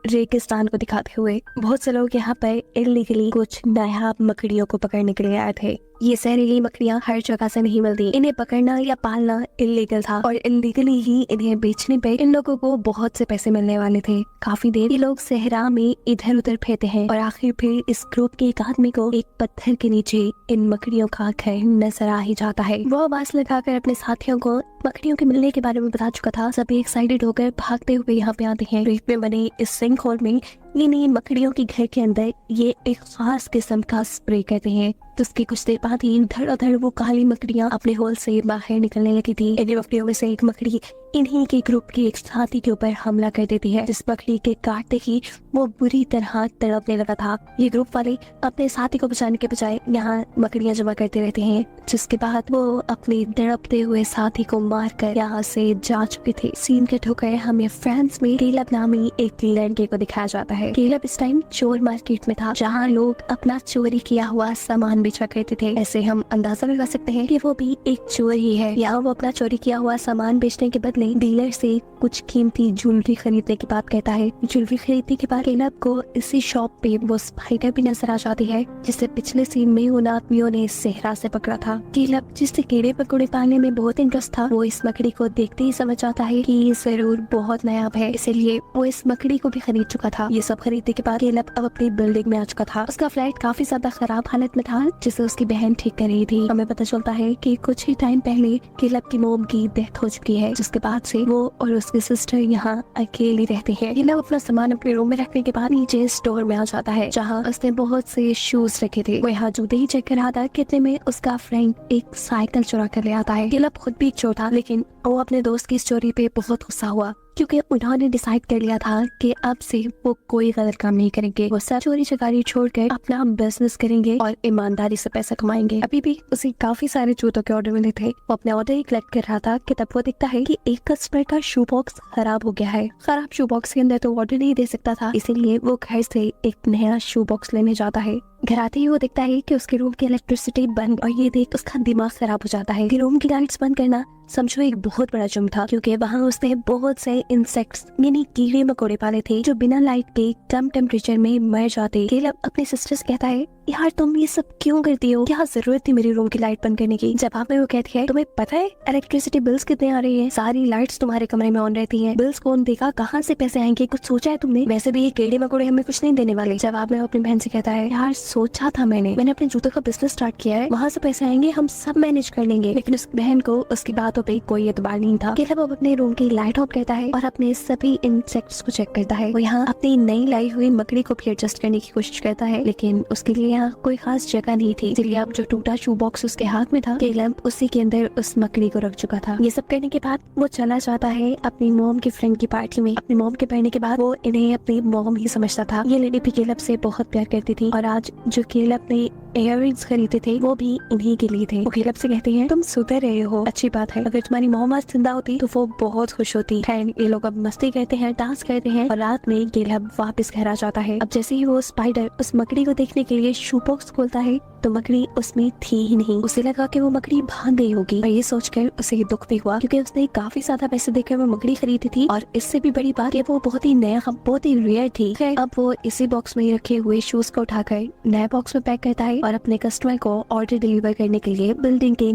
रेगिस्तान को दिखाते हुए बहुत से लोग यहाँ पर इलीगली कुछ नायाब मकड़ियों को पकड़ने के लिए आए थे। ये जहरीली मकड़ियाँ हर जगह से नहीं मिलती, इन्हें पकड़ना या पालना इलीगल था और इलीगली ही इन्हें बेचने पे इन लोगों को बहुत से पैसे मिलने वाले थे। काफी देर ये लोग सहरा में इधर उधर फेरते हैं और आखिर फिर इस ग्रुप के एक आदमी को एक पत्थर के नीचे इन मकड़ियों का घर नजर आ ही जाता है। वो आवाज लगाकर अपने साथियों को मकड़ियों के मिलने के बारे में बता चुका था। सभी एक्साइटेड होकर भागते हुए यहाँ पे आते हैं। रेत में बने इस सिंक होल में इन्हीं मकड़ियों के घर के अंदर ये एक खास किस्म का स्प्रे करते हैं। तो उसके कुछ देर बाद ही धड़ाधड़ वो काली मकड़ियाँ अपने होल से बाहर निकलने लगी थी। इन मकड़ियों में से एक मकड़ी इन्हीं के ग्रुप के एक साथी के ऊपर हमला कर देती है, जिस मकड़ी के काटते ही वो बुरी तरह तड़पने लगा था। ये ग्रुप वाले अपने साथी को बचाने के बजाय यहाँ मकड़ियाँ जमा करते रहते हैं, जिसके बाद वो अपने तड़पते हुए साथी को मारकर यहाँ से जा चुके थे। सीन कट होकर हमें फ्रांस में केलब नामी एक लड़के को दिखाया जाता है। केलब इस टाइम चोर मार्केट में था, जहाँ लोग अपना चोरी किया हुआ सामान बेचा करते थे। ऐसे हम अंदाजा लगा सकते हैं कि वो भी एक चोर ही है। यहाँ वो अपना चोरी किया हुआ सामान बेचने के बदले डीलर से कुछ कीमती ज्वेलरी खरीदने की बात कहता है। ज्वेलरी खरीदने के बाद केलब को इसी शॉप पे वो स्पाइडर भी नजर आ जाती है, जिसे पिछले सीन में उन आदमियों ने सेहरा से पकड़ा था। केलब जिससे कीड़े पकौड़े पालने में बहुत इंटरेस्ट था, वो इस मकड़ी को देखते ही समझ आता है कि ये जरूर बहुत नायाब है, इसलिए वो इस मकड़ी को भी खरीद चुका था। ये सब खरीदने के बाद केलब अब अपनी बिल्डिंग में आ चुका था। उसका फ्लैट काफी ज्यादा खराब हालत में था, जिसे उसकी बहन ठीक कर रही थी। हमें पता चलता है कि कुछ ही टाइम पहले केलब की मोम की डेथ हो चुकी है, जिसके बाद से वो और उसकी सिस्टर यहाँ अकेली रहती है। केलब अपना सामान अपने रूम में रखने के बाद नीचे स्टोर में आ जाता है, जहाँ उसने बहुत से शूज रखे थे। वो यहाँ जूते ही चेक कर रहा था, कितने में उसका फ्रेंड एक साइकिल चुरा कर ले आता है। केलब खुद भी एक चोर था, लेकिन वो अपने दोस्त की स्टोरी पे बहुत गुस्सा हुआ, क्योंकि उन्होंने डिसाइड कर लिया था कि अब से वो कोई गलत काम नहीं करेंगे। वो सब चोरी चकारी छोड़कर अपना बिजनेस करेंगे और ईमानदारी से पैसा कमाएंगे। अभी भी उसे काफी सारे जूतों के ऑर्डर मिले थे। वो अपने ऑर्डर ही कलेक्ट कर रहा था कि तब वो दिखता है कि एक कस्टमर का शू बॉक्स खराब हो गया है। खराब शू बॉक्स के अंदर तो ऑर्डर नहीं दे सकता था, इसीलिए वो घर से एक नया शू बॉक्स लेने जाता है। घर आते ही वो देखता है कि उसके रूम की इलेक्ट्रिसिटी बंद, और ये देख उसका दिमाग खराब हो जाता है। रूम की लाइट्स बंद करना समझो एक बहुत बड़ा जुर्म था, क्योंकि वहाँ उसने बहुत से इंसेक्ट्स यानी कीड़े मकोड़े पाले थे जो बिना लाइट के कम टेम्परेचर में मर जाते। केलब अपने सिस्टर से कहता है, यार तुम ये सब क्यों करती हो, क्या जरूरत थी मेरी रूम की लाइट बंद करने की। जवाब में वो कहती है, तुम्हें पता है इलेक्ट्रिसिटी बिल्स कितने आ रही है, सारी लाइट्स तुम्हारे कमरे में ऑन रहती हैं, बिल्स कौन देगा, कहाँ से पैसे आएंगे, कुछ सोचा है तुमने? वैसे भी ये कीड़े मकोड़े हमें कुछ नहीं देने वाले। जवाब में वो अपनी बहन से कहता है, यार सोचा था मैंने अपने जूतों का बिजनेस स्टार्ट किया है, वहाँ से पैसे आएंगे, हम सब मैनेज कर लेंगे। लेकिन उस बहन को उसकी बातों पे कोई एतबार नहीं था। केलब अब अपने रूम की लाइट ऑफ करता है और अपने सभी इंसेक्ट्स को चेक करता है। वो यहाँ अपनी नई लाई हुई मकड़ी को भी एडजस्ट करने की कोशिश करता है, लेकिन उसके लिए यहाँ कोई खास जगह नहीं थी, इसलिए अब जो टूटा शू बॉक्स उसके हाथ में था, केलब उसी के अंदर उस मकड़ी को रख चुका था। ये सब करने के बाद वो चला जाता है अपनी मोम की फ्रेंड की पार्टी में। अपनी मोम के पढ़ने के बाद वो इन्हें अपनी मोम ही समझता था। ये लेडी भी केलब से बहुत प्यार करती थी, और आज जो केलब ने इयररिंग्स खरीदे थे वो भी इन्हीं के लिए थे। वो केलब से कहते हैं, तुम सुधर रहे हो, अच्छी बात है, अगर तुम्हारी मोम आज जिंदा होती तो वो बहुत खुश होती। खैर ये लोग अब मस्ती करते हैं, डांस करते हैं, और रात में केलब वापस घर आ जाता है। अब जैसे ही वो स्पाइडर उस मकड़ी को देखने के लिए शू बॉक्स खोलता है, तो मकड़ी उसमें थी ही नहीं। उसे लगा कि वो मकड़ी भाग गई होगी, और ये सोचकर उसे दुख भी हुआ, क्योंकि उसने काफी ज्यादा पैसे देकर वो मकड़ी खरीदी थी, और इससे भी बड़ी बात ये वो बहुत ही नया, बहुत ही रेयर थी। खैर अब वो इसी बॉक्स में रखे हुए शूज को उठाकर नए बॉक्स में पैक करता है और अपने कस्टमर को ऑर्डर डिलीवर करने के लिए बिल्डिंग के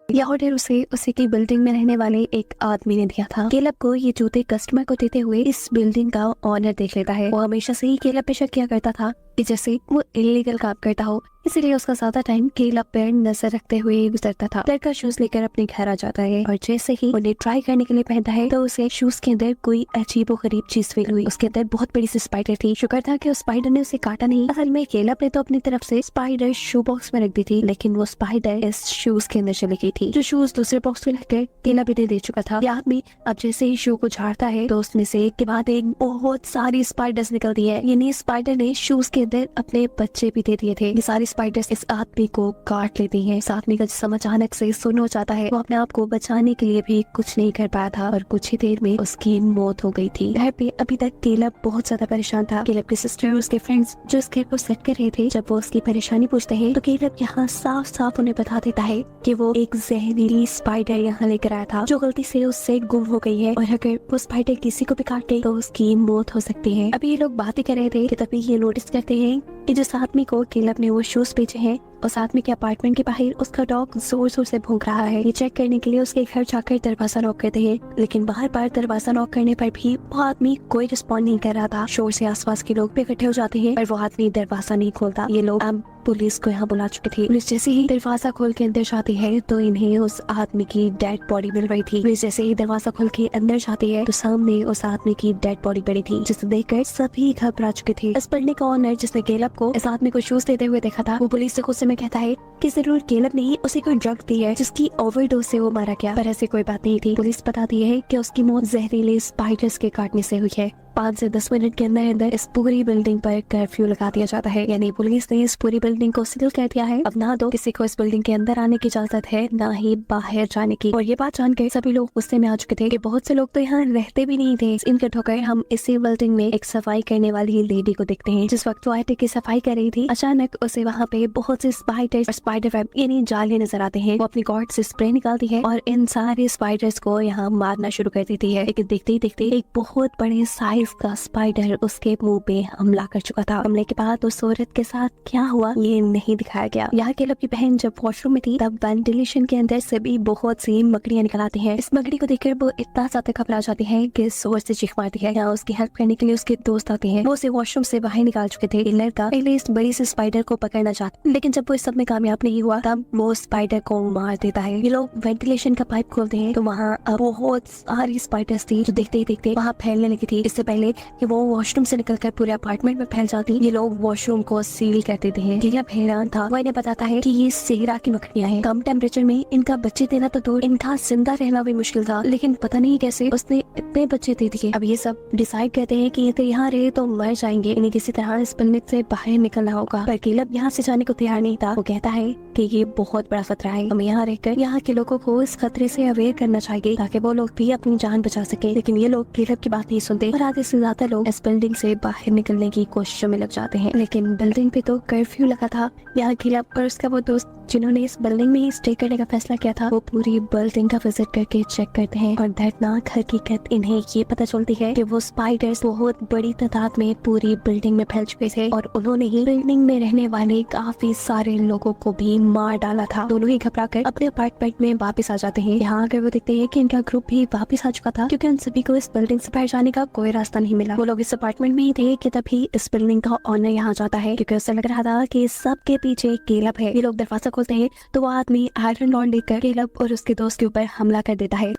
यह ऑर्डर उसी की बिल्डिंग में रहने वाले एक आदमी ने दिया था। केलब को ये जूते कस्टमर को देते हुए इस बिल्डिंग का ऑनर देख लेता है। वो हमेशा से ही केलब पे शक किया करता था कि जैसे वो इलीगल काम करता हो, इसीलिए उसका ज्यादा टाइम केलब पर नजर रखते हुए गुजरता था। लड़का शूज लेकर अपने घर आ जाता है, और जैसे ही उन्हें ट्राई करने के लिए पहनता है, तो उसे शूज के अंदर कोई अजीबो गरीब चीज फील हुई। उसके अंदर बहुत बड़ी सी स्पाइडर थी। शुक्र था कि उस स्पाइडर ने उसे काटा नहीं। असल में केलब ने तो अपनी तरफ से स्पाइडर शू बॉक्स में रख दी थी, लेकिन वो स्पाइडर इस शूज के अंदर चली गई थी। जो शूज दूसरे बॉक्स में रखकर केलब इन्हें दे चुका था। ये आदमी अब जैसे ही शू को झाड़ता है, तो उसमें से एक के बाद एक बहुत सारी स्पाइडर्स निकलती है। यानी स्पाइडर ने शूज के अंदर अपने बच्चे भी दे दिए थे। ये सारे स्पाइडर्स इस आदमी को काट लेती हैं। इस आदमी का जिस्म अचानक से सुन्न हो जाता है। वो अपने आप को बचाने के लिए भी कुछ नहीं कर पाया था और कुछ ही देर में उसकी मौत हो गई थी। घर पे अभी तक केलब बहुत ज्यादा परेशान था। केलब की सिस्टर और उसके फ्रेंड्स जो इस घर को सेट कर रहे थे, जब वो उसकी परेशानी पूछते हैं तो केलब यहाँ साफ साफ उन्हें बता देता है कि वो एक जहरीली स्पाइडर यहाँ लेकर आया था जो गलती से उससे गुम हो गई है और अगर वो स्पाइडर किसी को भी काट गई तो उसकी मौत हो सकती है। अभी ये लोग बातें कर रहे थे कि तभी ये नोटिस करते हैं कि जिस आदमी को केलब ने वो शूज बेचे हैं उस आदमी के अपार्टमेंट के बाहर उसका डॉग जोर जोर से भौंक रहा है। ये चेक करने के लिए उसके घर जाकर दरवाजा नॉक करते हैं, लेकिन बार बार दरवाजा नॉक करने पर भी वो आदमी कोई रिस्पॉन्ड नहीं कर रहा था। शोर से आसपास के लोग भी इकट्ठे हो जाते हैं पर वो आदमी दरवाजा नहीं खोलता। ये लोग अब पुलिस को यहाँ बुला चुके थे। पुलिस जैसे ही दरवाजा खोल के अंदर जाती है तो इन्हें उस आदमी की डेड बॉडी मिल रही थी। पुलिस जैसे ही दरवाजा खोल के अंदर जाती है तो सामने उस आदमी की डेड बॉडी पड़ी थी, जिसे देखकर सभी घबरा चुके थे। इस बिल्डिंग का ओनर जिसने केलब को इस आदमी को शूज देते हुए देखा था, वो पुलिस से गुस्से में कहता है कि जरूर केलब ने ही उसे कोई ड्रग दी है जिसकी ओवरडोज से वो मारा गया, पर ऐसी कोई बात नहीं थी। पुलिस बताती है कि उसकी मौत जहरीले स्पाइडर्स के काटने से हुई है। 5 से 10 मिनट के अंदर अंदर इस पूरी बिल्डिंग पर कर्फ्यू लगा दिया जाता है, यानी पुलिस ने इस पूरी बिल्डिंग को सील कर दिया है। अब ना तो किसी को इस बिल्डिंग के अंदर आने की इजाजत है, ना ही बाहर जाने की। और ये बात जानकर सभी लोग गुस्से में आ चुके थे कि बहुत से लोग तो यहाँ रहते भी नहीं थे। इनके ठोकर हम इसी बिल्डिंग में एक सफाई करने वाली लेडी को देखते हैं। जिस वक्त वो आटे की सफाई कर रही थी, अचानक उसे वहाँ पे बहुत से स्पाइडर्स और स्पाइडर वेब यानी जाले नजर आते हैं। वो अपनी गॉड से स्प्रे निकालती है और इन सारे स्पाइडर्स को यहाँ मारना शुरू कर देती है। लेकिन देखते ही देखते एक बहुत बड़े साइज का स्पाइडर उसके मुंह पे हमला कर चुका था। हमले के बाद उस औरत के साथ क्या हुआ ये नहीं दिखाया गया। यहाँ केलब की बहन जब वॉशरूम में थी तब वेंटिलेशन के अंदर से भी बहुत सी मकड़ियां निकल आती हैं। इस मकड़ी को देखकर वो इतना ज्यादा घबरा जाती है कि जोर से चीख मारती है। यहाँ उसकी हेल्प करने के लिए उसके दोस्त आते हैं। वो उसे वॉशरूम से बाहर निकाल चुके थे। ये लड़का पहले इस बड़ी से स्पाइडर को पकड़ना चाहता, लेकिन जब वो इस सब में कामयाब नहीं हुआ तब वो स्पाइडर को मार देता है। ये लोग वेंटिलेशन का पाइप खोलते हैं तो वहाँ बहुत सारी स्पाइडर्स थी जो देखते ही देखते वहाँ फैलने लगी थी। इससे पहले कि वो वॉशरूम से निकलकर पूरे अपार्टमेंट में फैल जाती, ये लोग वॉशरूम को सील कर देते हैं। केलब हैरान था। वो इन्हें बताता है कि ये सेहरा की मकड़ियां हैं। कम टेम्परेचर में इनका बच्चे देना तो दूर, इनका जिंदा रहना भी मुश्किल था, लेकिन पता नहीं कैसे उसने इतने बच्चे दे दिए। अब ये सब डिसाइड करते हैं कि ये तो यहाँ रहे तो मर जाएंगे, इन्हें किसी तरह इस बिल्डिंग से बाहर निकलना होगा। पर केलब यहाँ से जाने को तैयार नहीं था। वो कहता है कि ये बहुत बड़ा खतरा है, हमें यहाँ रहकर यहाँ के लोगों को इस खतरे से अवेयर करना चाहिए ताकि वो लोग भी अपनी जान बचा सके। लेकिन ये लोग केलब की बात नहीं सुनते और आधे से ज्यादा लोग इस बिल्डिंग से बाहर निकलने की कोशिशों में लग जाते हैं। लेकिन बिल्डिंग पे तो कर्फ्यू लगा था। यहाँ केलब और उसका वो दोस्त जिन्होंने इस बिल्डिंग में ही स्टे करने का फैसला किया था, वो पूरी बिल्डिंग का विजिट करके चेक करते हैं और दर्दनाक हकीकत इन्हें ये पता चलती है कि वो स्पाइडर्स बहुत बड़ी तादाद में पूरी बिल्डिंग में फैल चुके थे और उन्होंने ही बिल्डिंग में रहने वाले काफी सारे लोगों को भी मार डाला था। दोनों ही घबरा कर अपने अपार्टमेंट में वापस आ जाते हैं। यहाँ आकर वो देखते हैं कि इनका ग्रुप भी वापस आ चुका था क्योंकि उन सभी को इस बिल्डिंग से बाहर जाने का कोई रास्ता नहीं मिला। वो लोग इस अपार्टमेंट में ही थे कि तभी इस बिल्डिंग का ऑनर यहाँ जाता है क्योंकि उसे लग रहा था कि सबके पीछे केलब है। ये लोग दरवाजा खोलते हैं तो वो आदमी आयरन रॉड लेकर केलब और उसके दोस्त के ऊपर हमला कर देता है।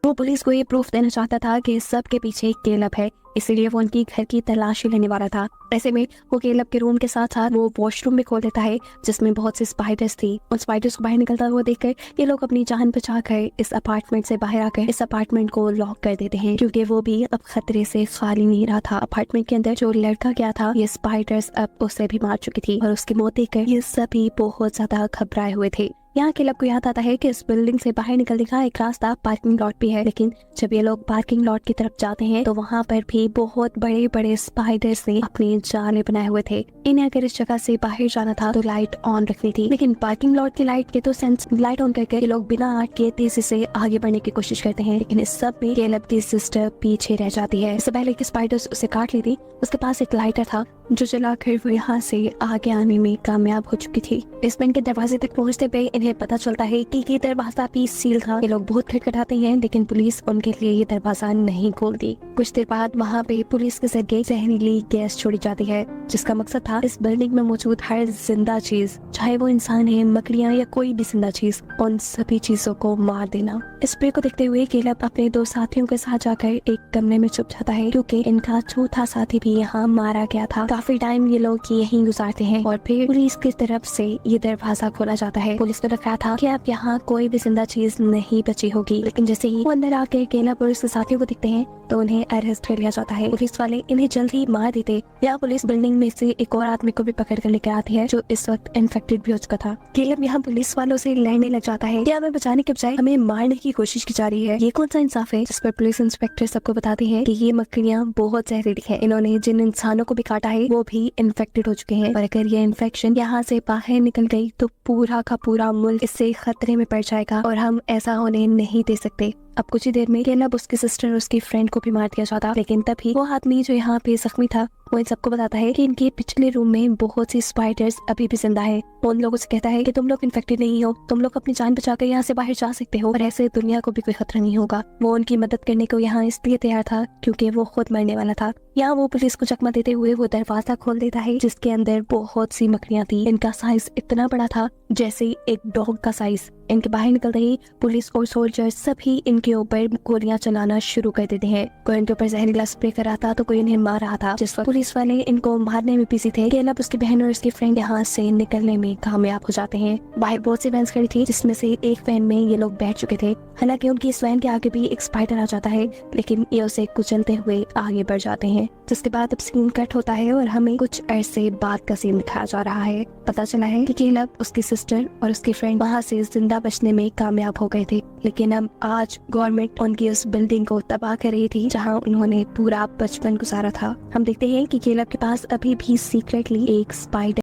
वो पुलिस को ये प्रूफ देना चाहता था कि सबके पीछे केलब है, इसलिए वो उनकी घर की तलाशी लेने वाला था। ऐसे में वो केलब के रूम के साथ साथ वो वॉशरूम भी खोल देता है जिसमें बहुत सी स्पाइडर्स थी। उन स्पाइडर्स को बाहर निकलता हुआ देखकर ये लोग अपनी जान बचाकर इस अपार्टमेंट से बाहर आकर इस अपार्टमेंट को लॉक कर देते हैं क्योंकि वो भी अब खतरे से खाली नहीं रहा था। अपार्टमेंट के अंदर जो लड़का गया था ये स्पाइडर्स अब उसे भी मार चुकी थी और उसकी मौत देखकर ये सभी बहुत ज्यादा घबराए हुए थे। यहाँ केलब को याद आता है कि इस बिल्डिंग से बाहर निकलने का एक रास्ता पार्किंग लॉट भी है, लेकिन जब ये लोग पार्किंग लॉट की तरफ जाते हैं तो वहाँ पर भी बहुत बड़े बड़े स्पाइडर्स ने अपने जाले बनाए हुए थे। इन्हें अगर इस जगह से बाहर जाना था तो लाइट ऑन रखनी थी, लेकिन पार्किंग लॉट की लाइट के तो सेंस लाइट ऑन करके ये लोग बिना आग के तेजी से आगे बढ़ने की कोशिश करते हैं, लेकिन इस सब में केलब की सिस्टर पीछे रह जाती है। इससे पहले कि स्पाइडर्स उसे काट लेती, उसके पास एक लाइटर था जो जलाकर वो यहाँ से आगे आने में कामयाब हो चुकी थी। बेसमेंट के दरवाजे तक पहुँचते पे इन्हें पता चलता है कि ये दरवाजा भी सील था। ये लोग बहुत खटखटाते हैं लेकिन पुलिस उनके लिए ये दरवाजा नहीं खोलती। कुछ देर बाद वहाँ पे पुलिस के जरिए जहरीली गैस छोड़ी जाती है जिसका मकसद था इस बिल्डिंग में मौजूद हर जिंदा चीज, चाहे वो इंसान है, मकड़ियाँ या कोई भी जिंदा चीज, उन सभी चीजों को मार देना। इस स्प्रे को देखते हुए केलब अपने 2 साथियों के साथ जाकर एक कमरे में छुप जाता है क्योंकि इनका चौथा साथी भी यहाँ मारा गया था। काफी टाइम ये लोग यहीं गुजारते हैं और फिर पुलिस की तरफ से ये दरवाजा खोला जाता है। पुलिस को लग रहा था कि अब यहाँ कोई भी जिंदा चीज नहीं बची होगी, लेकिन जैसे ही वो अंदर आके केलब पुलिस के साथियों को दिखते हैं तो उन्हें अरेस्ट कर लिया जाता है। पुलिस वाले इन्हें जल्द ही मार देते। यहाँ पुलिस बिल्डिंग में से एक और आदमी को भी पकड़ कर लेकर आती है जो इस वक्त इन्फेक्टेड भी हो चुका था। केलब यहाँ पुलिस वालों से लड़ने लग जाता है कि हमें बचाने के बजाय हमें मारने की कोशिश की जा रही है, ये कौन सा इंसाफ है। जिस पर पुलिस इंस्पेक्टर सबको बताती है कि ये मकड़ियाँ बहुत जहरीली है, इन्होंने जिन इंसानों को भी काटा है वो भी इन्फेक्टेड हो चुके हैं और अगर ये इन्फेक्शन यहाँ से बाहर निकल गई तो पूरा का पूरा मुल्क इससे खतरे में पड़ जाएगा और हम ऐसा होने नहीं दे सकते। अब कुछ ही देर में केलब उसकी सिस्टर और उसकी फ्रेंड को भी मार दिया जाता, लेकिन तभी वो आदमी जो यहाँ पे जख्मी था वो इन सबको बताता है कि इनके पिछले रूम में बहुत सी स्पाइडर्स अभी भी जिंदा है। वो उन लोगों से कहता है कि तुम लोग इन्फेक्टेड नहीं हो, तुम लोग अपनी जान बचाकर यहाँ से बाहर जा सकते हो और ऐसे दुनिया को भी कोई खतरा नहीं होगा। वो उनकी मदद करने को यहाँ इसलिए तैयार था क्योंकि वो खुद मरने वाला था। यहाँ वो पुलिस को चकमा देते हुए वो दरवाजा खोल देता है जिसके अंदर बहुत सी मकड़ियाँ थी। इनका साइज इतना बड़ा था जैसे एक डॉग का साइज। इनके बाहर निकलते ही पुलिस और सोल्जर सभी इनके ऊपर गोलियां चलाना शुरू कर देते हैं। कोई इनके ऊपर जहरीला स्प्रे कर रहा था तो कोई इन्हें मार रहा था। जिस वक्त पुलिस वाले इनको मारने में बिजी थे, केलब उसकी बहन और उसकी फ्रेंड यहाँ से निकलने में कामयाब हो जाते हैं। बाहर बहुत सी वैन्स खड़ी थी जिसमें से एक वैन में ये लोग बैठ चुके थे। हालांकि उनकी इस वैन के आगे भी एक स्पाइडर आ जाता है लेकिन ये उसे कुचलते हुए आगे बढ़ जाते हैं। जिसके बाद अब सीन कट होता है और हमें कुछ अरसे बाद का सीन दिखाया जा रहा है। पता चला है कि केलब, उसकी सिस्टर और उसकी फ्रेंड वहाँ से जिंदा बचने में कामयाब हो गए थे, लेकिन अब आज गवर्नमेंट उनकी उस बिल्डिंग को तबाह कर रही थी जहाँ उन्होंने पूरा बचपन गुजारा था। हम देखते हैं कि केलब के पास अभी भी सीक्रेटली एक स्पाइडर